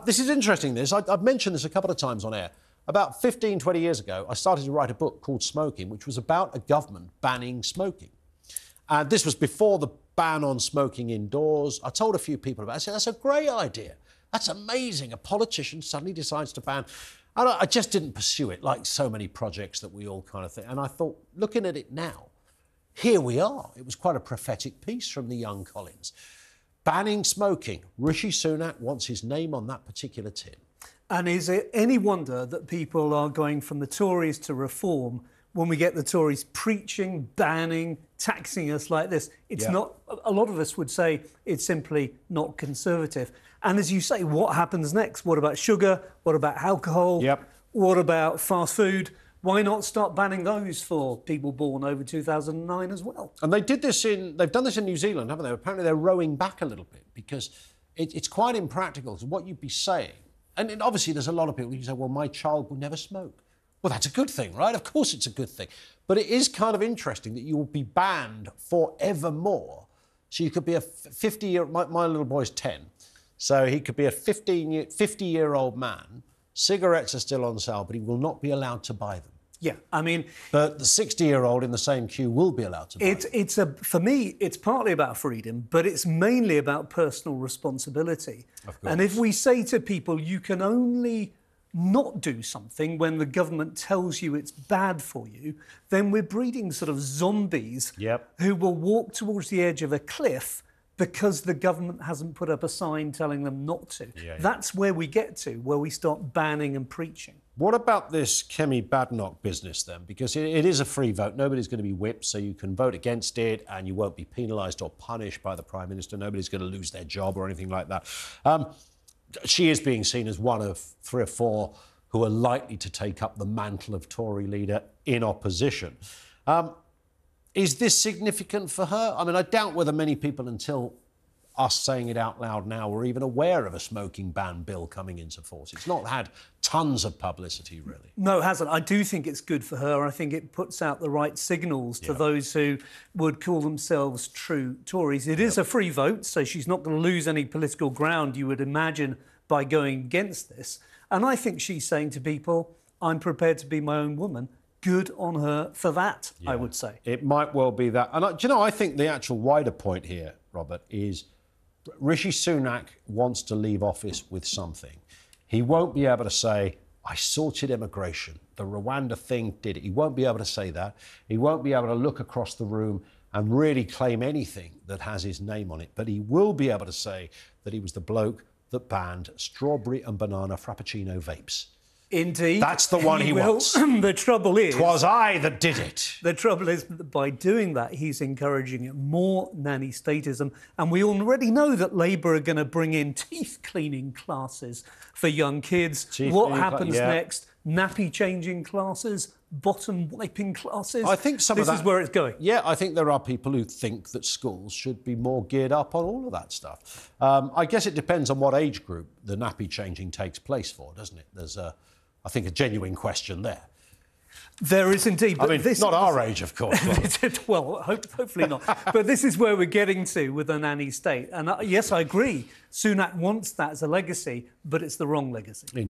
This is interesting, this. I've mentioned this a couple of times on air. About 15, 20 years ago, I started to write a book called Smoking, which was about a government banning smoking. And this was before the ban on smoking indoors. I told a few people about it. I said, that's a great idea. That's amazing. A politician suddenly decides to ban... And I just didn't pursue it, like so many projects that we all kind of think. And I thought, looking at it now, here we are. It was quite a prophetic piece from the young Collins. Banning smoking. Rishi Sunak wants his name on that particular tin. And is it any wonder that people are going from the Tories to reform when we get the Tories preaching, banning, taxing us like this? It's not... A lot of us would say it's simply not conservative. And as you say, what happens next? What about sugar? What about alcohol? What about fast food? Why not start banning those for people born over 2009 as well? And they've done this in New Zealand, haven't they? Apparently they're rowing back a little bit because it's quite impractical. So what you'd be saying, and obviously there's a lot of people who say, well, my child will never smoke. Well, that's a good thing, right? Of course it's a good thing. But it is kind of interesting that you will be banned forevermore. So you could be a 50-year... My little boy's 10. So he could be a 50-year-old man. Cigarettes are still on sale, but he will not be allowed to buy them. Yeah, I mean... But the 60-year-old in the same queue will be allowed to buy them. For me, it's partly about freedom, but it's mainly about personal responsibility. Of course. And if we say to people, you can only not do something when the government tells you it's bad for you, then we're breeding sort of zombies who will walk towards the edge of a cliff because the government hasn't put up a sign telling them not to. That's where we get to, where we start banning and preaching. What about this Kemi Badenoch business, then? Because it is a free vote. Nobody's going to be whipped, so you can vote against it and you won't be penalised or punished by the Prime Minister. Nobody's going to lose their job or anything like that. She is being seen as one of 3 or 4 who are likely to take up the mantle of Tory leader in opposition. Is this significant for her? I mean, I doubt whether many people, until us saying it out loud now, were even aware of a smoking ban bill coming into force. It's not had tons of publicity, really. No, it hasn't. I do think it's good for her. I think it puts out the right signals to those who would call themselves true Tories. It is a free vote, so she's not going to lose any political ground, you would imagine, by going against this. And I think she's saying to people, I'm prepared to be my own woman. Good on her for that, I would say. It might well be that. And, do you know, I think the actual wider point here, Robert, is Rishi Sunak wants to leave office with something. He won't be able to say, I sorted immigration. The Rwanda thing did it. He won't be able to say that. He won't be able to look across the room and really claim anything that has his name on it. But he will be able to say that he was the bloke that banned strawberry and banana frappuccino vapes. Indeed. That's the one he wants. The trouble is... 'Twas I that did it. The trouble is that by doing that, he's encouraging more nanny statism. And we already know that Labour are going to bring in teeth-cleaning classes for young kids. What happens next? Nappy-changing classes? Bottom-wiping classes? I think this is where it's going. Yeah, I think there are people who think that schools should be more geared up on all of that stuff. I guess it depends on what age group the nappy-changing takes place for, doesn't it? There's I think, a genuine question there. There is indeed. But I mean, not our age, of course. Well, hopefully not. But this is where we're getting to with the nanny state. And yes, I agree. Sunak wants that as a legacy, but it's the wrong legacy.